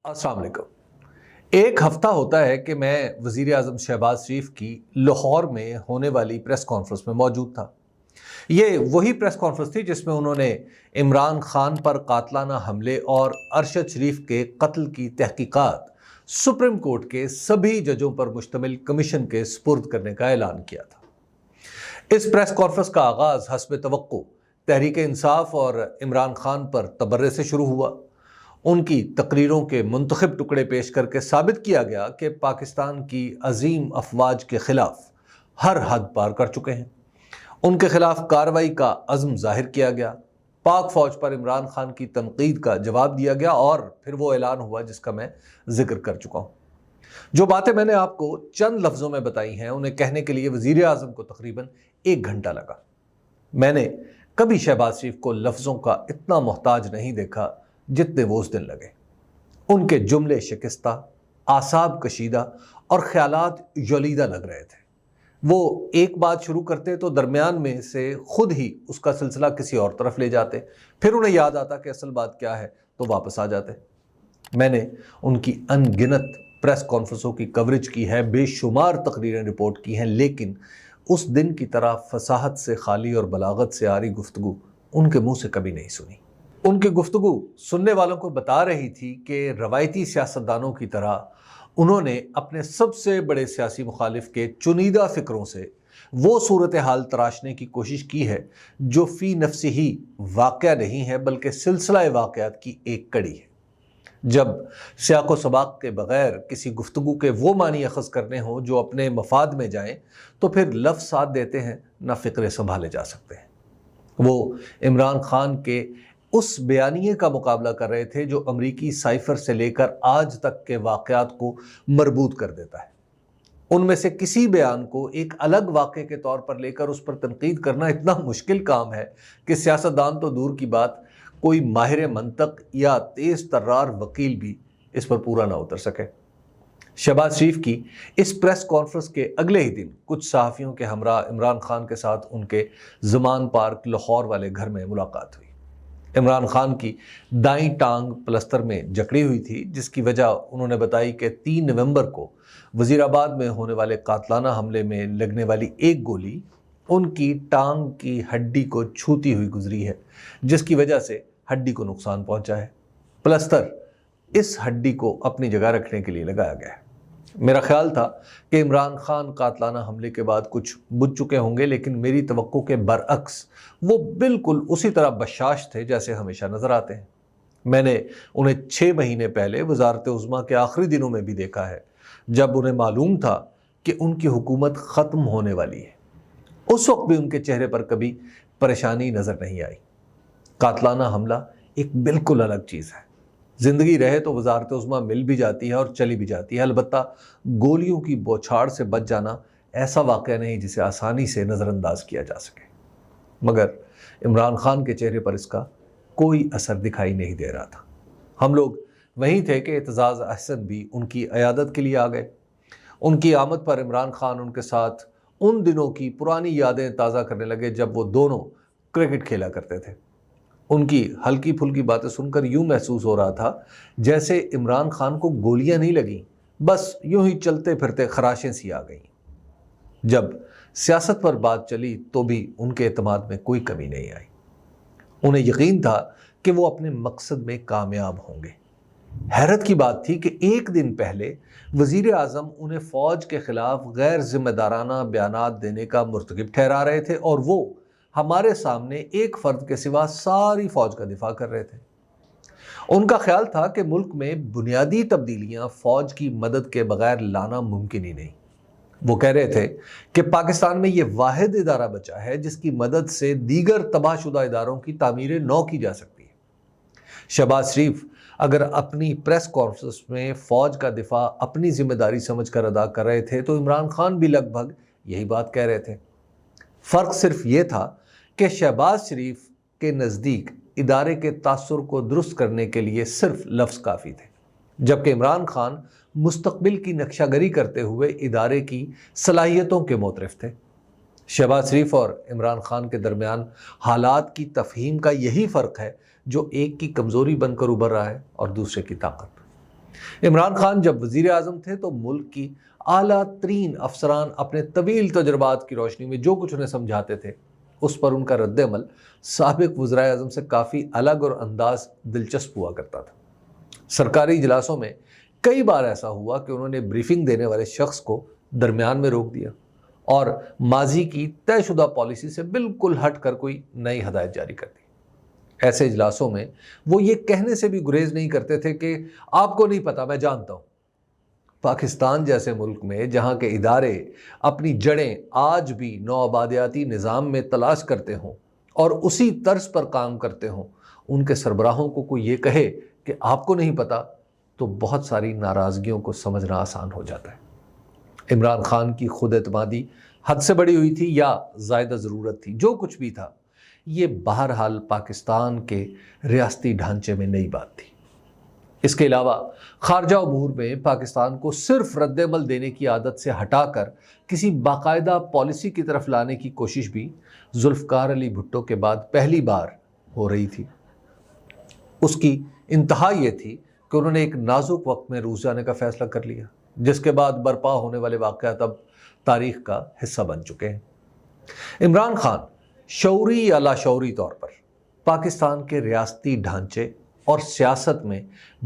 अस्सलाम वालेकुम। एक हफ्ता होता है कि मैं वज़ीर आज़म शहबाज शरीफ की लाहौर में होने वाली प्रेस कॉन्फ्रेंस में मौजूद था। ये वही प्रेस कॉन्फ्रेंस थी जिसमें उन्होंने इमरान खान पर कातलाना हमले और अरशद शरीफ के कत्ल की तहकीकात सुप्रीम कोर्ट के सभी जजों पर मुश्तमिल कमीशन के सुपुर्द करने का ऐलान किया था। इस प्रेस कॉन्फ्रेंस का आगाज़ हस्ब तवक्को तहरीक इंसाफ और इमरान खान पर तबर्रे से शुरू हुआ। उनकी तकरीरों के मुंतखब टुकड़े पेश करके साबित किया गया कि पाकिस्तान की अजीम अफवाज के खिलाफ हर हद पार कर चुके हैं। उनके खिलाफ कार्रवाई का अज़्म जाहिर किया गया। पाक फौज पर इमरान खान की तनकीद का जवाब दिया गया और फिर वो ऐलान हुआ जिसका मैं जिक्र कर चुका हूँ। जो बातें मैंने आपको चंद लफ्ज़ों में बताई हैं उन्हें कहने के लिए वज़ीर आज़म को तकरीबन 1 घंटा लगा। मैंने कभी शहबाज शरीफ को लफ्ज़ों का इतना मोहताज नहीं देखा जितने वो उस दिन लगे। उनके जुमले शिकस्ता, आसाब कशीदा और ख्यालात जलीदा लग रहे थे। वो एक बात शुरू करते तो दरमियान में से खुद ही उसका सिलसिला किसी और तरफ ले जाते, फिर उन्हें याद आता कि असल बात क्या है तो वापस आ जाते। मैंने उनकी अनगिनत प्रेस कॉन्फ्रेंसों की कवरेज की है, बेशुमार तकरीरें रिपोर्ट की हैं, लेकिन उस दिन की तरह फसाहत से खाली और बलागत से आ रही गुफ्तगू उनके मुंह से कभी नहीं सुनी। उनकी गुफ्तगू सुनने वालों को बता रही थी कि रवायती सियासतदानों की तरह उन्होंने अपने सबसे बड़े सियासी मुखालिफ के चुनीदा फ़िक्रों से वो सूरत हाल तराशने की कोशिश की है जो फ़ी नफ्सी ही वाक़या नहीं है बल्कि सिलसिला वाक़यात की एक कड़ी है। जब सियाक़ो सबाक़ के बग़ैर किसी गुफ्तगू के वो मानी अख़ज़ करने हों जो अपने मफाद में जाएं तो फिर लफ्ज़ साथ देते हैं ना फ़िक्रे संभाले जा सकते हैं। वो इमरान खान के उस बयानिए का मुकाबला कर रहे थे जो अमरीकी साइफर से लेकर आज तक के वाक़यात को मरबूत कर देता है। उनमें से किसी बयान को एक अलग वाक़े के तौर पर लेकर उस पर तनकीद करना इतना मुश्किल काम है कि सियासतदान तो दूर की बात, कोई माहिर मंतक या तेज़ तर्रार वकील भी इस पर पूरा ना उतर सके। शहबाज शरीफ की इस प्रेस कॉन्फ्रेंस के अगले ही दिन कुछ सहाफ़ियों के हमरा इमरान खान के साथ उनके ज़मान पार्क लाहौर वाले घर में मुलाकात हुई। इमरान खान की दाईं टांग प्लस्तर में जकड़ी हुई थी, जिसकी वजह उन्होंने बताई कि 3 नवंबर को वज़ीराबाद में होने वाले कातलाना हमले में लगने वाली एक गोली उनकी टांग की हड्डी को छूती हुई गुजरी है, जिसकी वजह से हड्डी को नुकसान पहुंचा है। प्लस्तर इस हड्डी को अपनी जगह रखने के लिए लगाया गया है। मेरा ख्याल था कि इमरान खान कातलाना हमले के बाद कुछ बुझ चुके होंगे, लेकिन मेरी तवक्को के बरअक्स वो बिल्कुल उसी तरह बशाश थे जैसे हमेशा नज़र आते हैं। मैंने उन्हें 6 महीने पहले वज़ारत उज़्मा के आखिरी दिनों में भी देखा है, जब उन्हें मालूम था कि उनकी हुकूमत ख़त्म होने वाली है। उस वक्त भी उनके चेहरे पर कभी परेशानी नज़र नहीं आई। कातलाना हमला एक बिल्कुल अलग चीज़ है। ज़िंदगी रहे तो वज़ारत उज़्मा मिल भी जाती है और चली भी जाती है, अलबत्ता गोलियों की बौछार से बच जाना ऐसा वाक़या नहीं जिसे आसानी से नज़रअंदाज किया जा सके। मगर इमरान खान के चेहरे पर इसका कोई असर दिखाई नहीं दे रहा था। हम लोग वहीं थे कि एतज़ाज़ अहसन भी उनकी अयादत के लिए आ गए। उनकी आमद पर इमरान खान उनके साथ उन दिनों की पुरानी यादें ताज़ा करने लगे जब वो दोनों क्रिकेट खेला करते थे। उनकी हल्की फुल्की बातें सुनकर यूँ महसूस हो रहा था जैसे इमरान खान को गोलियां नहीं लगीं, बस यूँ ही चलते फिरते खराशें सी आ गईं। जब सियासत पर बात चली तो भी उनके एतमाद में कोई कमी नहीं आई। उन्हें यकीन था कि वो अपने मकसद में कामयाब होंगे। हैरत की बात थी कि एक दिन पहले वज़ीर आज़म उन्हें फ़ौज के ख़िलाफ़ गैर ज़िम्मेदाराना बयानात देने का मुर्तकिब ठहरा रहे थे और वो हमारे सामने एक फ़र्द के सिवा सारी फ़ौज का दिफा कर रहे थे। उनका ख्याल था कि मुल्क में बुनियादी तब्दीलियाँ फ़ौज की मदद के बगैर लाना मुमकिन ही नहीं। वो कह रहे थे कि पाकिस्तान में ये वाहिद इदारा बचा है जिसकी मदद से दीगर तबाहशुदा इदारों की तामीर नौ की जा सकती है। शहबाज शरीफ अगर अपनी प्रेस कॉन्फ्रेंस में फ़ौज का दिफा अपनी जिम्मेदारी समझकर अदा कर रहे थे तो इमरान खान भी लगभग यही बात कह रहे थे। फ़र्क सिर्फ ये था कि शहबाज शरीफ के नज़दीक इदारे के तासुर को दुरुस्त करने के लिए सिर्फ लफ्ज़ काफ़ी थे, जबकि इमरान खान मुस्तकबिल की नक्शागरी करते हुए इदारे की सलाहियतों के मोतरफ थे। शहबाज शरीफ और इमरान खान के दरमियान हालात की तफहीम का यही फ़र्क है जो एक की कमज़ोरी बनकर उभर रहा है और दूसरे की ताकत। عمران خان جب وزیر اعظم تھے تو ملک کی اعلیٰ ترین افسران اپنے طویل تجربات کی روشنی میں جو کچھ انہیں سمجھاتے تھے اس پر ان کا رد عمل سابق وزرائے اعظم سے کافی الگ اور انداز دلچسپ ہوا کرتا تھا۔ سرکاری اجلاسوں میں کئی بار ایسا ہوا کہ انہوں نے بریفنگ دینے والے شخص کو درمیان میں روک دیا اور ماضی کی طے شدہ پالیسی سے بالکل ہٹ کر کوئی نئی ہدایت جاری کر دی۔ ایسے اجلاسوں میں وہ یہ کہنے سے بھی گریز نہیں کرتے تھے کہ آپ کو نہیں پتا، میں جانتا ہوں۔ پاکستان جیسے ملک میں جہاں کے ادارے اپنی جڑیں آج بھی نوآبادیاتی نظام میں تلاش کرتے ہوں اور اسی طرز پر کام کرتے ہوں، ان کے سربراہوں کو کوئی یہ کہے کہ آپ کو نہیں پتا تو بہت ساری ناراضگیوں کو سمجھنا آسان ہو جاتا ہے۔ عمران خان کی خود اعتمادی حد سے بڑی ہوئی تھی یا زائدہ ضرورت تھی، جو کچھ بھی تھا، یہ بہرحال پاکستان کے ریاستی ڈھانچے میں نئی بات تھی۔ اس کے علاوہ خارجہ امور میں پاکستان کو صرف رد عمل دینے کی عادت سے ہٹا کر کسی باقاعدہ پالیسی کی طرف لانے کی کوشش بھی ذوالفقار علی بھٹو کے بعد پہلی بار ہو رہی تھی۔ اس کی انتہا یہ تھی کہ انہوں نے ایک نازک وقت میں روس جانے کا فیصلہ کر لیا، جس کے بعد برپا ہونے والے واقعات اب تاریخ کا حصہ بن چکے ہیں۔ عمران خان شعوری یا لاشعوری طور پر پاکستان کے ریاستی ڈھانچے اور سیاست میں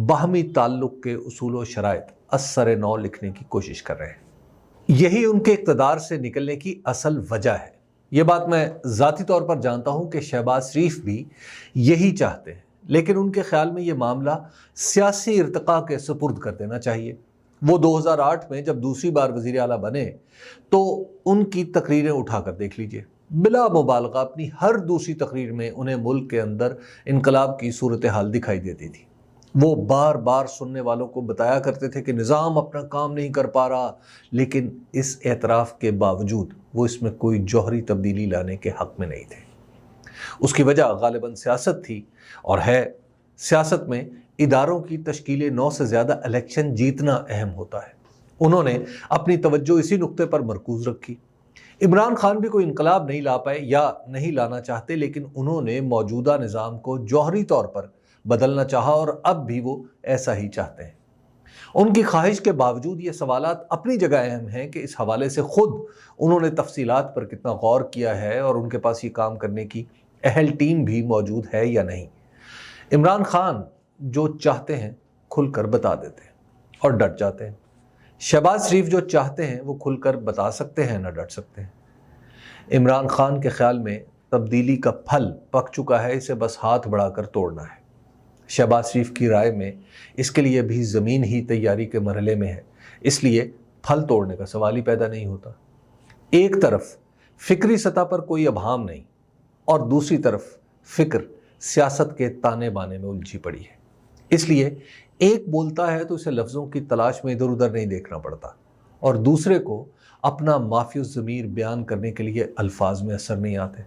باہمی تعلق کے اصول و شرائط از سر نو لکھنے کی کوشش کر رہے ہیں۔ یہی ان کے اقتدار سے نکلنے کی اصل وجہ ہے۔ یہ بات میں ذاتی طور پر جانتا ہوں کہ شہباز شریف بھی یہی چاہتے ہیں، لیکن ان کے خیال میں یہ معاملہ سیاسی ارتقاء کے سپرد کر دینا چاہیے۔ وہ 2008 میں جب دوسری بار وزیر اعلیٰ بنے تو ان کی تقریریں اٹھا کر دیکھ لیجئے، بلا مبالغہ اپنی ہر دوسری تقریر میں انہیں ملک کے اندر انقلاب کی صورتحال دکھائی دیتی تھی۔ وہ بار بار سننے والوں کو بتایا کرتے تھے کہ نظام اپنا کام نہیں کر پا رہا، لیکن اس اعتراف کے باوجود وہ اس میں کوئی جوہری تبدیلی لانے کے حق میں نہیں تھے۔ اس کی وجہ غالباً سیاست تھی اور ہے۔ سیاست میں اداروں کی تشکیل نو سے زیادہ الیکشن جیتنا اہم ہوتا ہے۔ انہوں نے اپنی توجہ اسی نقطے پر مرکوز رکھی۔ عمران خان بھی کوئی انقلاب نہیں لا پائے یا نہیں لانا چاہتے، لیکن انہوں نے موجودہ نظام کو جوہری طور پر بدلنا چاہا اور اب بھی وہ ایسا ہی چاہتے ہیں۔ ان کی خواہش کے باوجود یہ سوالات اپنی جگہ اہم ہیں کہ اس حوالے سے خود انہوں نے تفصیلات پر کتنا غور کیا ہے اور ان کے پاس یہ کام کرنے کی اہل ٹیم بھی موجود ہے یا نہیں۔ عمران خان جو چاہتے ہیں کھل کر بتا دیتے ہیں اور ڈٹ جاتے ہیں۔ شہباز شریف جو چاہتے ہیں وہ کھل کر بتا سکتے ہیں، نہ ڈٹ سکتے ہیں۔ عمران خان کے خیال میں تبدیلی کا پھل پک چکا ہے، اسے بس ہاتھ بڑھا کر توڑنا ہے۔ شہباز شریف کی رائے میں اس کے لیے بھی زمین ہی تیاری کے مرحلے میں ہے، اس لیے پھل توڑنے کا سوال ہی پیدا نہیں ہوتا۔ ایک طرف فکری سطح پر کوئی ابہام نہیں اور دوسری طرف فکر سیاست کے تانے بانے میں الجھی پڑی ہے۔ اس لیے ایک بولتا ہے تو اسے لفظوں کی تلاش میں ادھر ادھر نہیں دیکھنا پڑتا، اور دوسرے کو اپنا مافی الضمیر بیان کرنے کے لیے الفاظ میں اثر نہیں آتے۔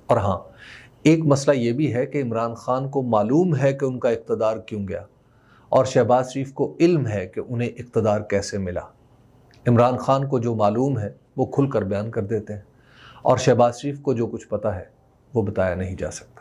اور ہاں، ایک مسئلہ یہ بھی ہے کہ عمران خان کو معلوم ہے کہ ان کا اقتدار کیوں گیا، اور شہباز شریف کو علم ہے کہ انہیں اقتدار کیسے ملا۔ عمران خان کو جو معلوم ہے وہ کھل کر بیان کر دیتے ہیں، اور شہباز شریف کو جو کچھ پتہ ہے وہ بتایا نہیں جا سکتا۔